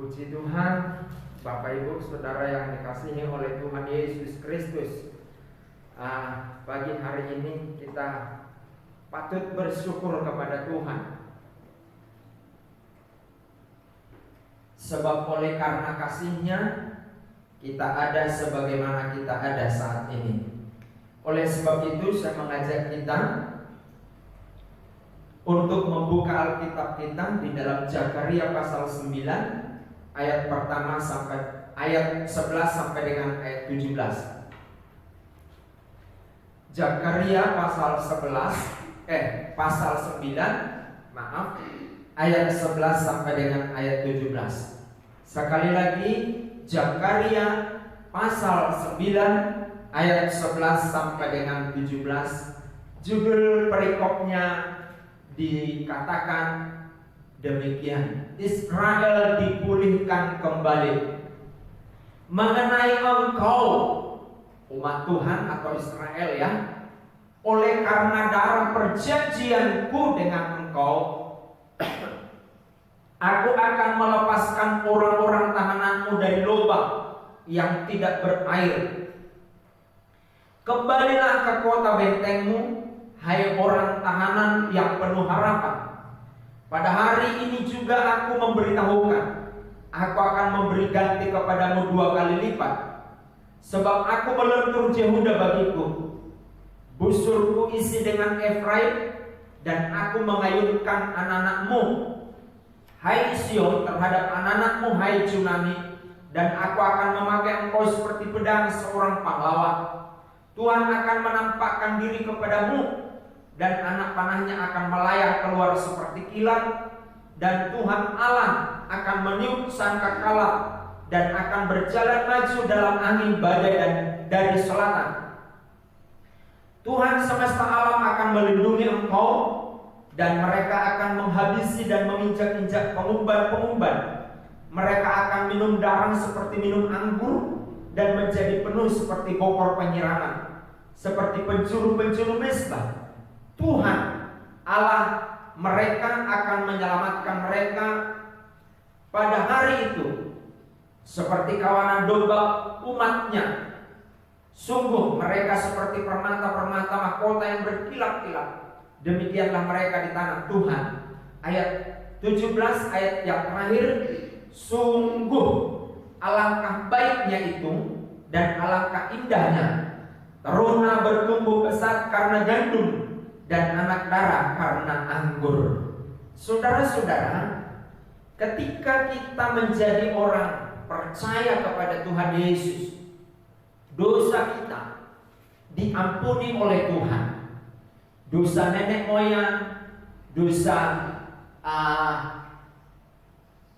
Puji Tuhan, Bapak Ibu Saudara yang dikasihi oleh Tuhan Yesus Kristus. Pagi hari ini kita patut bersyukur kepada Tuhan, sebab oleh karena kasih-Nya kita ada sebagaimana kita ada saat ini. Oleh sebab itu saya mengajak kita untuk membuka Alkitab kita di dalam Zakaria pasal 9 ayat pertama sampai ayat 11 sampai dengan ayat 17. Zakaria pasal 9 ayat 11 sampai dengan ayat 17. Sekali lagi, Zakaria pasal 9 ayat 11 sampai dengan 17. Judul perikopnya dikatakan demikian: Israel dipulihkan kembali. Mengenai engkau, umat Tuhan atau Israel ya, oleh karena darah perjanjianku dengan engkau, aku akan melepaskan orang-orang tahananmu dari lubang yang tidak berair. Kembalilah ke kota bentengmu, hai orang tahanan yang penuh harapan. Pada hari ini juga aku memberitahukan, aku akan memberi ganti kepadamu 2 kali lipat. Sebab aku melentur Yehuda bagiku, busurku isi dengan Efraim, dan aku mengayunkan anak-anakmu, hai Sion, terhadap anak-anakmu, hai Junani. Dan aku akan memakai engkau seperti pedang seorang pahlawan. Tuhan akan menampakkan diri kepadamu, dan anak panahnya akan melayang keluar seperti kilat, dan Tuhan Allah akan meniup sangkakala dan akan berjalan maju dalam angin badai dan dari selatan. Tuhan semesta alam akan melindungi engkau, dan mereka akan menghabisi dan menginjak-injak pengumban-pengumban. Mereka akan minum darah seperti minum anggur, dan menjadi penuh seperti bokor penyirangan, seperti penjuru-penjuru mesbah. Tuhan Allah mereka akan menyelamatkan mereka pada hari itu, seperti kawanan domba umatnya. Sungguh mereka seperti permata-permata mahkota yang berkilat-kilat. Demikianlah mereka di tanah Tuhan. Ayat 17 ayat yang terakhir, sungguh alangkah baiknya itu dan alangkah indahnya teruna bertumbuh pesat karena gandum, dan anak darah karena anggur. Saudara-saudara, ketika kita menjadi orang percaya kepada Tuhan Yesus, dosa kita diampuni oleh Tuhan. Dosa nenek moyang, dosa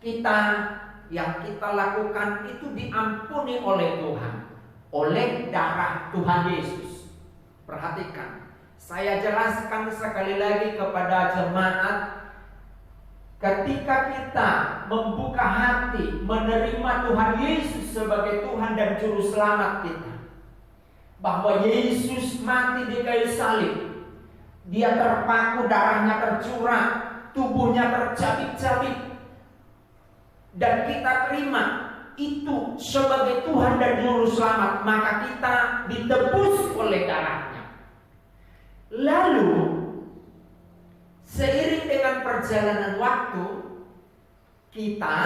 kita yang kita lakukan itu diampuni oleh Tuhan, oleh darah Tuhan Yesus. Perhatikan, saya jelaskan sekali lagi kepada jemaat, ketika kita membuka hati menerima Tuhan Yesus sebagai Tuhan dan Juru Selamat kita, bahwa Yesus mati di kayu salib, Dia terpaku, darahnya tercurah, tubuhnya tercabik-cabik, dan kita terima itu sebagai Tuhan dan Juru Selamat, maka kita ditebus oleh darahnya. Lalu seiring dengan perjalanan waktu, kita,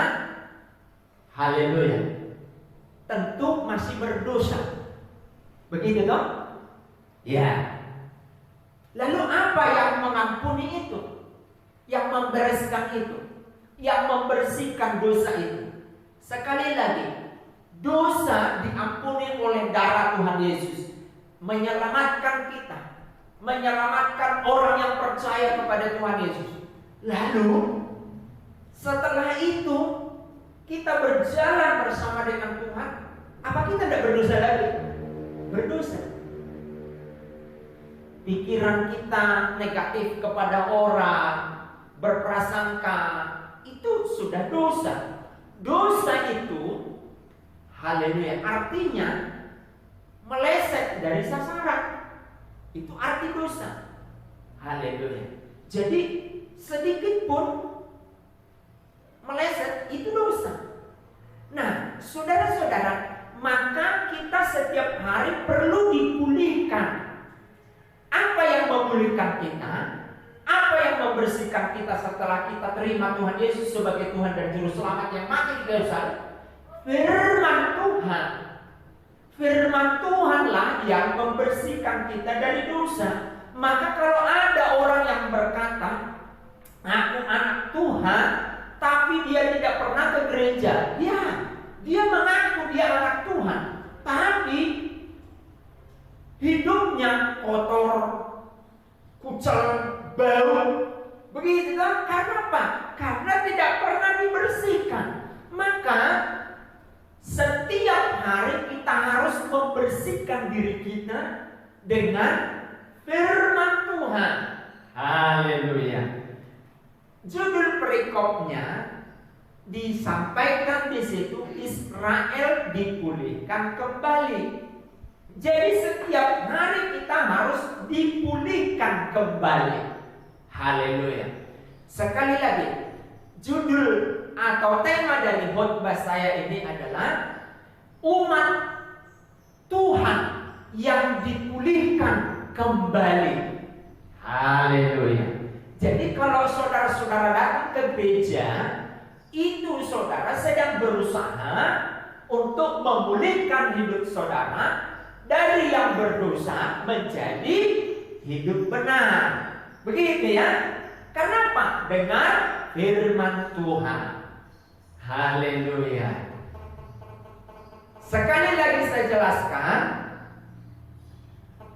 haleluya, tentu masih berdosa. Begitu toh? Ya. Lalu apa yang mengampuni itu? Yang membereskan itu? Yang membersihkan dosa itu? Sekali lagi, dosa diampuni oleh darah Tuhan Yesus, menyelamatkan kita, menyelamatkan orang yang percaya kepada Tuhan Yesus. Lalu setelah itu kita berjalan bersama dengan Tuhan. Apa kita tidak berdosa lagi? Berdosa. Pikiran kita negatif kepada orang, berprasangka, itu sudah dosa. Dosa itu, haleluya, artinya meleset dari sasaran. Itu arti dosa. Haleluya. Jadi sedikit pun meleset itu dosa. Nah, saudara-saudara, maka kita setiap hari perlu dipulihkan. Apa yang memulihkan kita? Apa yang membersihkan kita setelah kita terima Tuhan Yesus sebagai Tuhan dan Juru Selamat yang mati di kayu salib? Firman Tuhan. Firman Tuhanlah yang membersihkan kita dari dosa. Maka kalau ada orang yang berkata, aku anak Tuhan, tapi dia tidak pernah ke gereja. Ya, dia mengaku dia anak Tuhan, tapi hidupnya kotor, kucel, bau. Begitu kan? Karena apa? Karena tidak pernah dibersihkan. Maka setiap hari kita harus membersihkan diri kita dengan firman Tuhan. Haleluya. Judul perikopnya disampaikan di situ, Israel dipulihkan kembali. Jadi setiap hari kita harus dipulihkan kembali. Haleluya. Sekali lagi, judul atau tema dari khotbah saya ini adalah umat Tuhan yang dipulihkan kembali. Haleluya. Jadi kalau saudara-saudara datang ke gereja, itu saudara sedang berusaha untuk memulihkan hidup saudara dari yang berdosa menjadi hidup benar. Begitu ya. Kenapa? Dengan firman Tuhan. Haleluya. Sekali lagi saya jelaskan,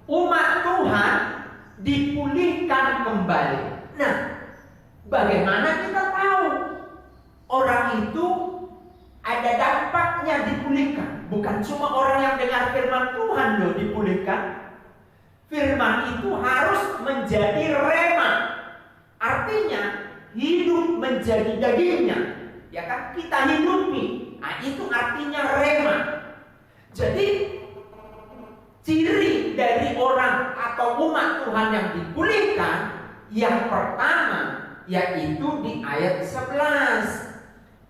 umat Tuhan dipulihkan kembali. Nah, bagaimana kita tahu orang itu ada dampaknya dipulihkan? Bukan cuma orang yang dengar firman Tuhan loh dipulihkan. Firman itu harus menjadi rema. Artinya hidup menjadi dagingnya. Ya kan, kita hidupi. Nah, itu artinya rema. Jadi ciri dari orang atau umat Tuhan yang dipulihkan, yang pertama yaitu di ayat 11.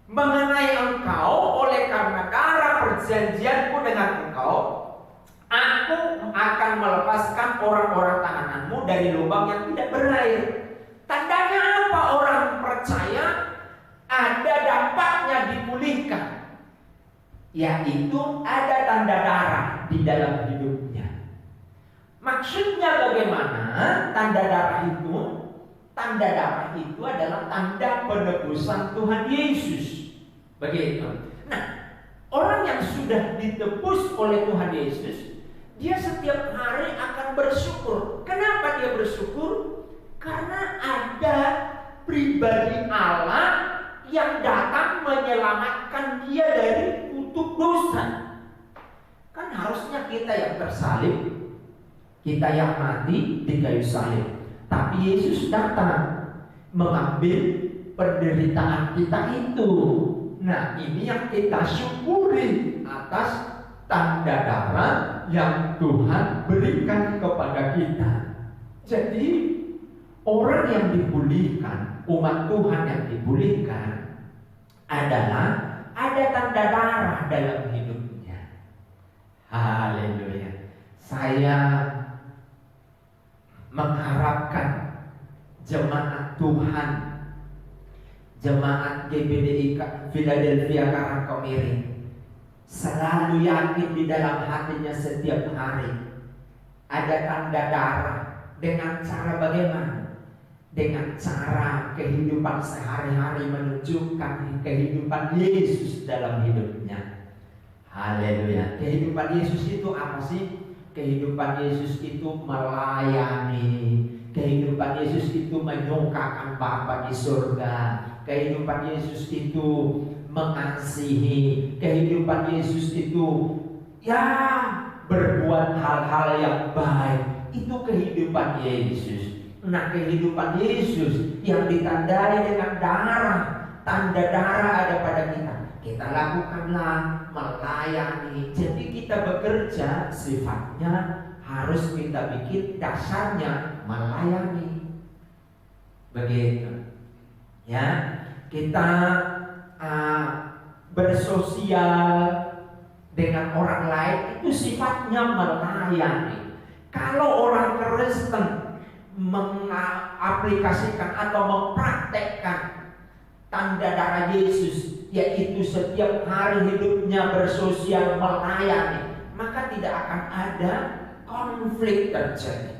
Mengenai engkau, oleh karena darah perjanjianku dengan engkau, aku akan melepaskan orang-orang tahananmu dari lubang yang tidak berair. Tandanya apa orang percaya ada dampaknya dipulihkan? Yaitu ada tanda darah di dalam hidupnya. Maksudnya bagaimana tanda darah itu? Tanda darah itu adalah tanda penebusan Tuhan Yesus. Begitu. Nah, orang yang sudah ditebus oleh Tuhan Yesus, dia setiap hari akan bersyukur. Kenapa dia bersyukur? Karena ada pribadi Allah yang datang menyelamatkan dia dari kutuk dosa. Kan harusnya kita yang tersalib, kita yang mati di kayu salib. Tapi Yesus datang mengambil penderitaan kita itu. Nah, ini yang kita syukuri atas tanda darah yang Tuhan berikan kepada kita. Jadi orang yang dipulihkan, umat Tuhan yang dipulihkan adalah ada tanda darah dalam hidupnya. Haleluya. Saya mengharapkan jemaat Tuhan, jemaat GBDI Philadelphia Karangkomiring selalu yakin di dalam hatinya setiap hari ada tanda darah. Dengan cara bagaimana? Dengan cara kehidupan sehari-hari menunjukkan kehidupan Yesus dalam hidupnya. Haleluya. Kehidupan Yesus itu apa sih? Kehidupan Yesus itu melayani. Kehidupan Yesus itu menyukakan Bapa di surga. Kehidupan Yesus itu mengasihi. Kehidupan Yesus itu berbuat hal-hal yang baik. Itu kehidupan Yesus. Nah, kehidupan Yesus yang ditandai dengan darah, tanda darah ada pada kita. Kita lakukanlah melayani. Jadi kita bekerja sifatnya harus kita bikin dasarnya melayani. Begitu. Ya, kita bersosial dengan orang lain itu sifatnya melayani. Kalau orang Kristen mengaplikasikan atau mempraktekkan tanda darah Yesus, yaitu setiap hari hidupnya bersosial melayani, maka tidak akan ada konflik terjadi.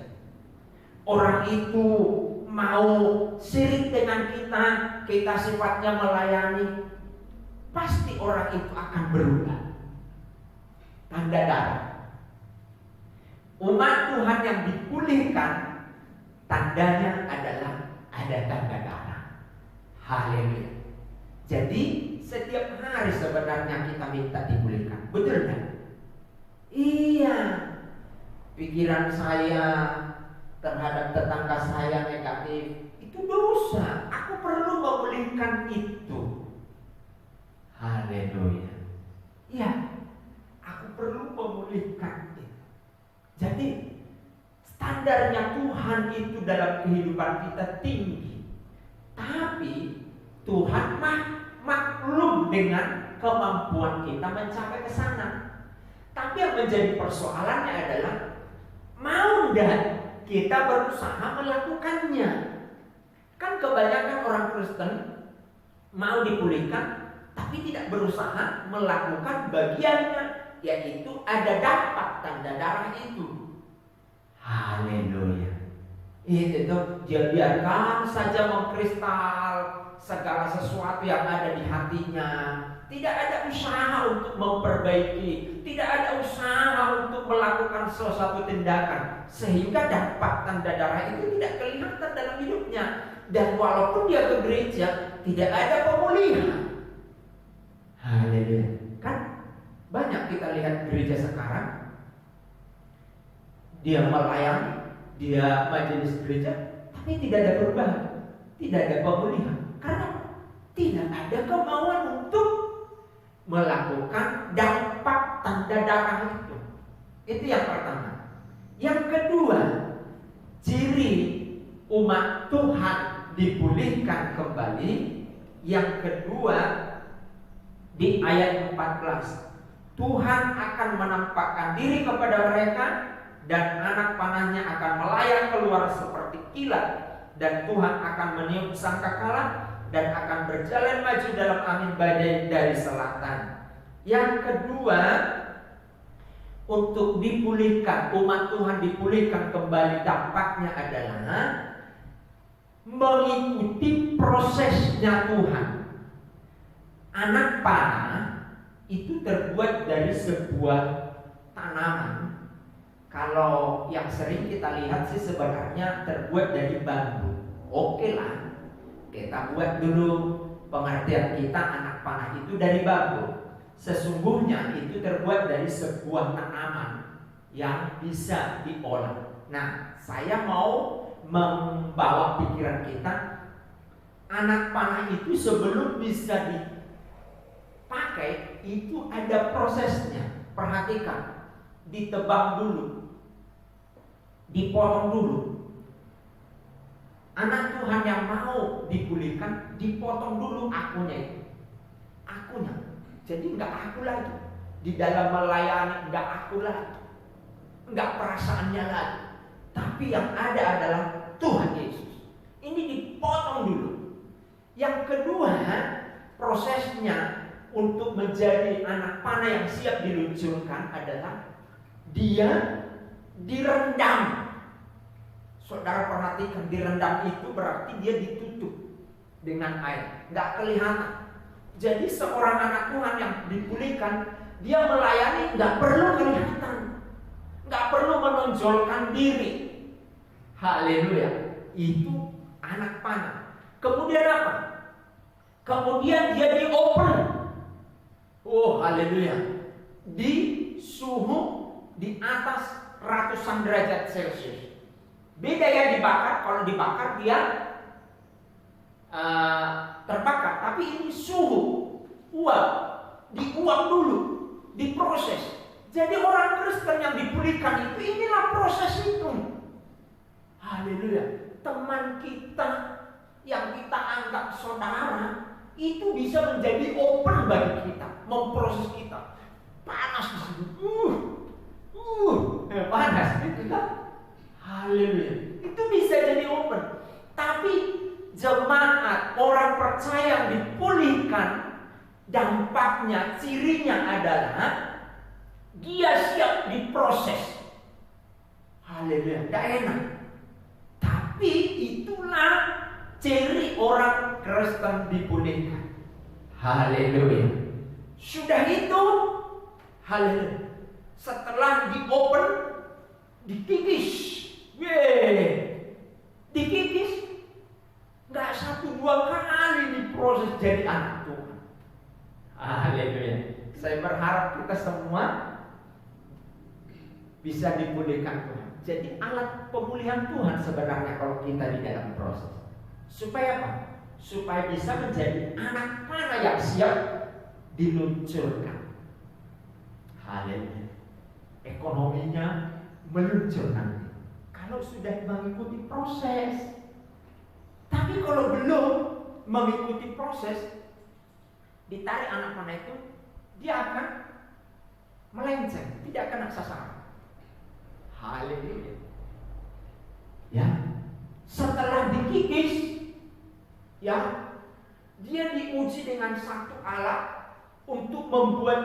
Orang itu mau sirik dengan kita sifatnya melayani, pasti orang itu akan berubah. Tanda darah. Umat Tuhan yang dipulihkan, tandanya adalah ada tanda darah. Haleluya. Jadi setiap hari sebenarnya kita minta dipulihkan. Betul kan? Iya. Pikiran saya terhadap tetangga saya negatif, itu dosa. Aku perlu memulihkan itu. Haleluya. Iya. Aku perlu memulihkan itu. Jadi standarnya Tuhan itu dalam kehidupan kita tinggi. Tapi Tuhan maklum dengan kemampuan kita mencapai ke sana. Tapi yang menjadi persoalannya adalah mau dan kita berusaha melakukannya. Kan kebanyakan orang Kristen mau dipulihkan tapi tidak berusaha melakukan bagiannya, yaitu ada dapat tanda darah itu. Haleluya. Itu tuh dia biarkan saja mengkristal segala sesuatu yang ada di hatinya. Tidak ada usaha untuk memperbaiki, tidak ada usaha untuk melakukan sesuatu tindakan sehingga dapat tanda darah itu tidak kelihatan dalam hidupnya. Dan walaupun dia ke gereja, tidak ada pemulihan. Haleluya. Kan banyak kita lihat gereja sekarang, dia melayani, dia majelis gereja, tapi tidak ada perubahan, tidak ada pemulihan. Karena tidak ada kemauan untuk melakukan dampak tanda darah itu. Itu yang pertama. Yang kedua, ciri umat Tuhan dipulihkan kembali. Yang kedua, di ayat 14, Tuhan akan menampakkan diri kepada mereka dan anak panahnya akan melayang keluar seperti kilat, dan Tuhan akan meniup sangkakala dan akan berjalan maju dalam angin badai dari selatan. Yang kedua, untuk dipulihkan, umat Tuhan dipulihkan kembali, dampaknya adalah mengikuti prosesnya Tuhan. Anak panah itu terbuat dari sebuah tanaman. Kalau yang sering kita lihat sih sebenarnya terbuat dari bambu. Oke lah, kita buat dulu pengertian kita anak panah itu dari bambu. Sesungguhnya itu terbuat dari sebuah tanaman yang bisa diolah. Nah, saya mau membawa pikiran kita, anak panah itu sebelum bisa dipakai itu ada prosesnya. Perhatikan, ditebang dulu, dipotong dulu. Anak Tuhan yang mau dipulihkan, dipotong dulu akunya. Jadi enggak aku lagi. Di dalam melayani enggak aku lagi, enggak perasaannya lagi. Tapi yang ada adalah Tuhan Yesus. Ini dipotong dulu. Yang kedua, prosesnya untuk menjadi anak panah yang siap diluncurkan adalah dia direndam. Saudara perhatikan, direndam itu berarti dia ditutup dengan air, nggak kelihatan. Jadi seorang anak Tuhan yang dipulihkan, dia melayani nggak perlu kelihatan, nggak perlu menonjolkan diri. Haleluya. Itu anak panah. Kemudian apa? Kemudian dia di-open. Oh, haleluya. Di suhu di atas ratusan derajat Celcius. Beda ya dibakar. Kalau dibakar dia terbakar. Tapi ini suhu uap. Diuap dulu, diproses. Jadi orang Kristen yang dipulihkan itu, inilah proses itu. Haleluya. Teman kita yang kita anggap saudara itu bisa menjadi open bagi kita, memproses kita. Panas di sini, panas gitu kan? Haleluya. Itu bisa jadi open. Tapi jemaat, orang percaya yang dipulihkan, dampaknya, cirinya adalah dia siap diproses. Haleluya, tidak enak. Tapi itulah ciri orang Kristen dipulihkan. Haleluya. Sudah itu, haleluya. Setelah di-open, dikikis. Dikikis. Nggak 1-2 kali diproses jadi anak Tuhan. Haleluya. Saya berharap kita semua bisa dipulihkan Tuhan. Jadi alat pemulihan Tuhan sebenarnya kalau kita di dalam proses. Supaya apa? Supaya bisa menjadi anak panah yang siap diluncurkan. Haleluya. Ekonominya meluncur nanti kalau sudah mengikuti proses. Tapi kalau belum mengikuti proses, ditarik anak panah itu, dia akan melenceng, tidak kena sasaran. Haleluya. Ya, setelah dikikis, ya, dia diuji dengan satu alat untuk membuat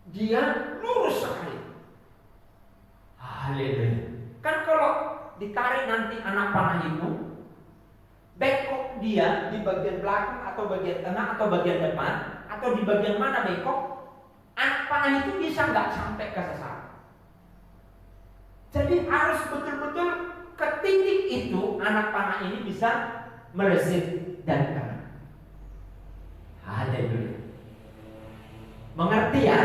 dia lurus sekali. Haleluya. Kan kalau ditarik nanti anak panah itu, bengkok dia di bagian belakang atau bagian tengah atau bagian depan atau di bagian mana bengkok, anak panah itu bisa nggak sampai ke sasaran. Jadi harus betul-betul ke titik itu anak panah ini bisa meleset dan kena. Haleluya. Mengerti ya?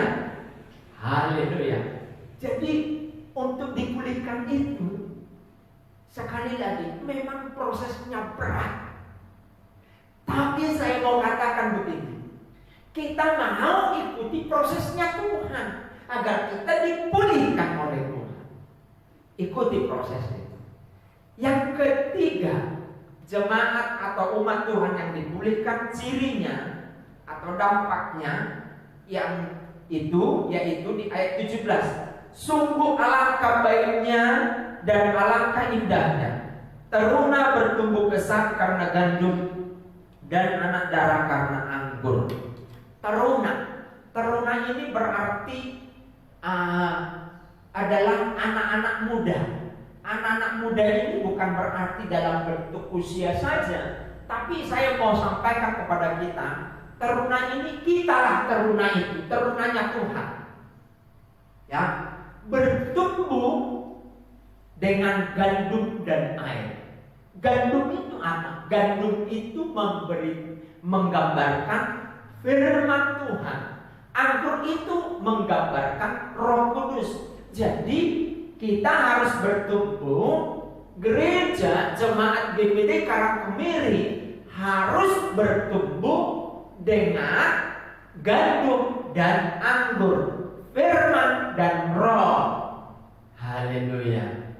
Haleluya. Jadi untuk dipulihkan itu, sekali lagi memang prosesnya berat. Tapi saya mau katakan begini, kita mau ikuti prosesnya Tuhan agar kita dipulihkan oleh Tuhan. Ikuti proses itu. Yang ketiga, jemaat atau umat Tuhan yang dipulihkan, cirinya atau dampaknya yang itu yaitu di ayat 17. Sungguh alangkah baiknya dan alangkah indahnya teruna bertumbuh besar karena gandum dan anak darah karena anggur. Teruna ini berarti adalah anak-anak muda. Anak-anak muda ini bukan berarti dalam bentuk usia saja, tapi saya mau sampaikan kepada kita, teruna ini kitalah teruna itu, terunanya Tuhan. Ya, bertumbuh dengan gandum dan air. Gandum itu apa? Gandum itu menggambarkan firman Tuhan. Anggur itu menggambarkan Roh Kudus. Jadi kita harus bertumbuh, gereja jemaat GBD Karangkemiri harus bertumbuh dengan gandum dan anggur, firman dan roh. Haleluya.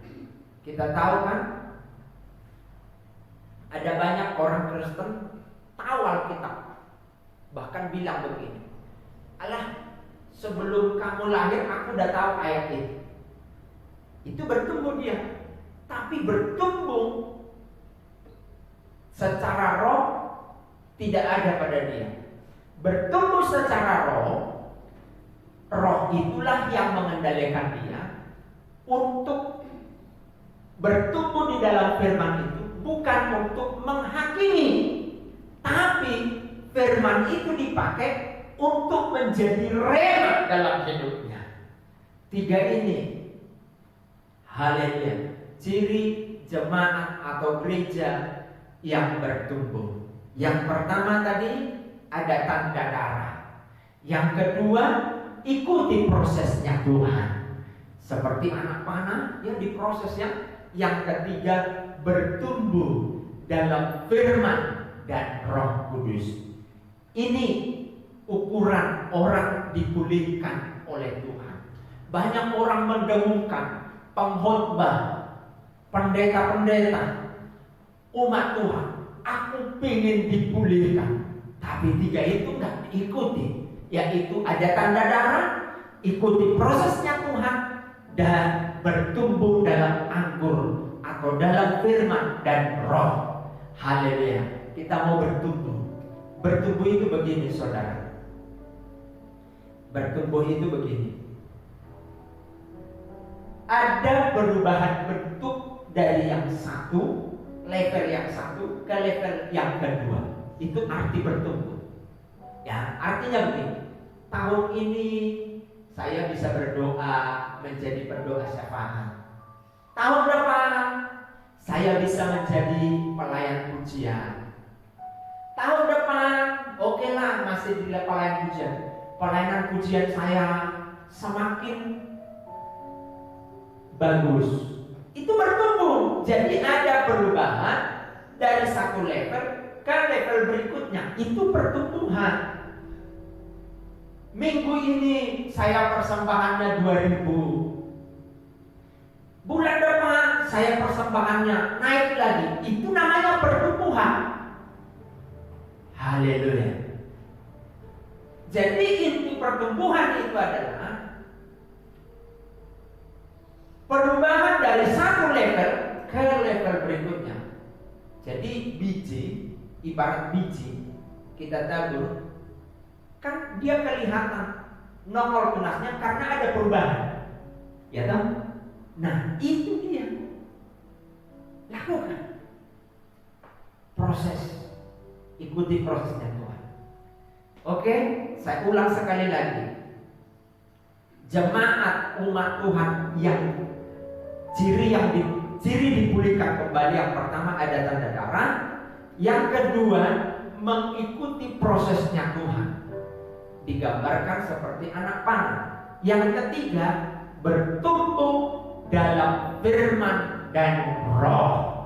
Kita tahu kan, ada banyak orang Kristen tahu Alkitab, bahkan bilang begini, alah, sebelum kamu lahir aku udah tahu ayat ini. Itu bertumbuh dia, tapi bertumbuh secara roh tidak ada pada dia. Bertumbuh secara roh, roh itulah yang mengendalikan dia untuk bertumbuh di dalam firman itu, bukan untuk menghakimi, tapi firman itu dipakai untuk menjadi rema dalam hidupnya. Tiga ini, haleluya, ciri jemaat atau gereja yang bertumbuh. Yang pertama tadi ada tanda darah. Yang kedua, ikuti prosesnya Tuhan. Seperti anak panah yang diprosesnya. Yang ketiga, bertumbuh dalam firman dan Roh Kudus. Ini ukuran orang dipulihkan oleh Tuhan. Banyak orang mendengungkan, pengkhotbah, pendeta-pendeta, umat Tuhan, aku ingin dipulihkan. Tapi 3 itu nggak diikuti, yaitu ada tanda darah, ikuti prosesnya Tuhan, dan bertumbuh dalam anggur atau dalam firman dan roh. Haleluya. Kita mau bertumbuh. Bertumbuh itu begini, saudara. Bertumbuh itu begini. Ada perubahan bentuk dari yang satu, level yang satu ke level yang kedua. Itu arti bertumbuh. Ya, artinya begini. Tahun ini saya bisa berdoa menjadi pendoa syafaat. Tahun depan saya bisa menjadi pelayan pujian. Tahun depan, oke lah, masih di pelayan pujian. Pelayanan pujian saya semakin bagus. Itu bertumbuh. Jadi ada perubahan dari satu level ke level berikutnya. Itu pertumbuhan. Minggu ini saya persembahannya 2.000. Bulan depan saya persembahannya naik lagi. Itu namanya pertumbuhan. Haleluya. Jadi inti pertumbuhan itu adalah perubahan dari satu level ke level berikutnya. Jadi biji, ibarat biji kita tabur, kan dia kelihatan nongol tunasnya karena ada perubahan, ya toh? Nah itu dia. Lakukan proses, ikuti prosesnya Tuhan. Oke, saya ulang sekali lagi. Jemaat umat Tuhan yang ciri dipulihkan kembali, yang pertama ada tanda darah, yang kedua mengikuti prosesnya Tuhan, digambarkan seperti anak panah. Yang ketiga bertumbuh dalam firman dan roh.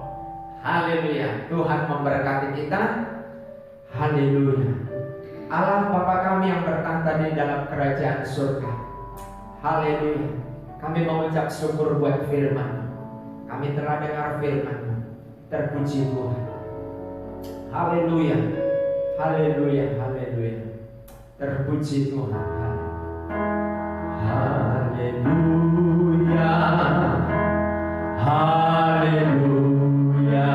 Haleluya. Tuhan memberkati kita. Haleluya. Allah Bapa kami yang bertahta di dalam kerajaan surga. Haleluya. Kami mengucap syukur buat firman. Kami telah dengar firman. Terpuji Tuhan. Haleluya. Haleluya. Haleluya. Terpuji Tuhan. Haleluya. Haleluya.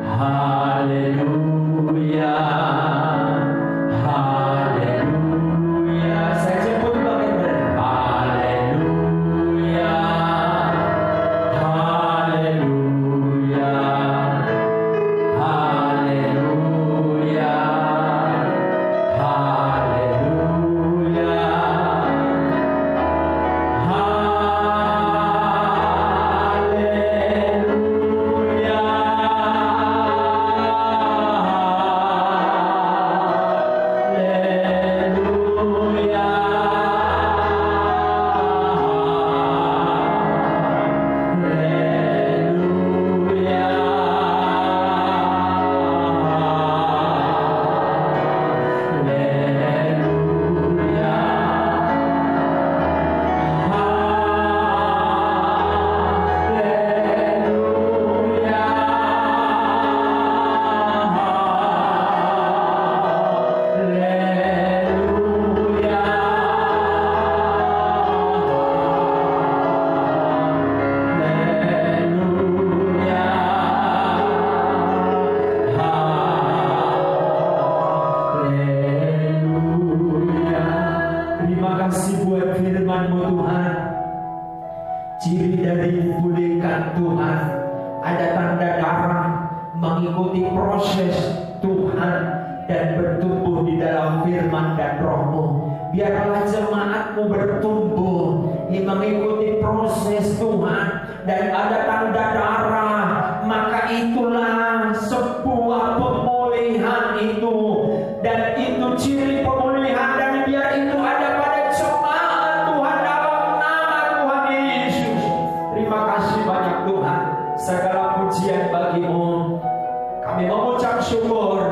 Haleluya. Haleluya. Saya sebut bagian benar. Haleluya. Haleluya. Haleluya. Haleluya. Ciri dari dipulihkan Tuhan, ada tanda darah, mengikuti proses Tuhan dan bertumbuh di dalam firman dan roh-Mu. Biarlah jemaat-Mu bertumbuh mengikuti proses Tuhan dan ada tanda darah, maka itulah sebuah pemulihan itu, dan itu ciri pemulihan, dan biar itu ada pada jemaat Tuhan dalam nama Tuhan Yesus. Terima kasih banyak Tuhan, segala pujian bagi-Mu. Kami mengucap syukur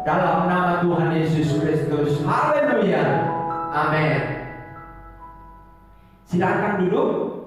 dalam nama Tuhan Yesus Kristus. Haleluya. Amin. Silakan duduk.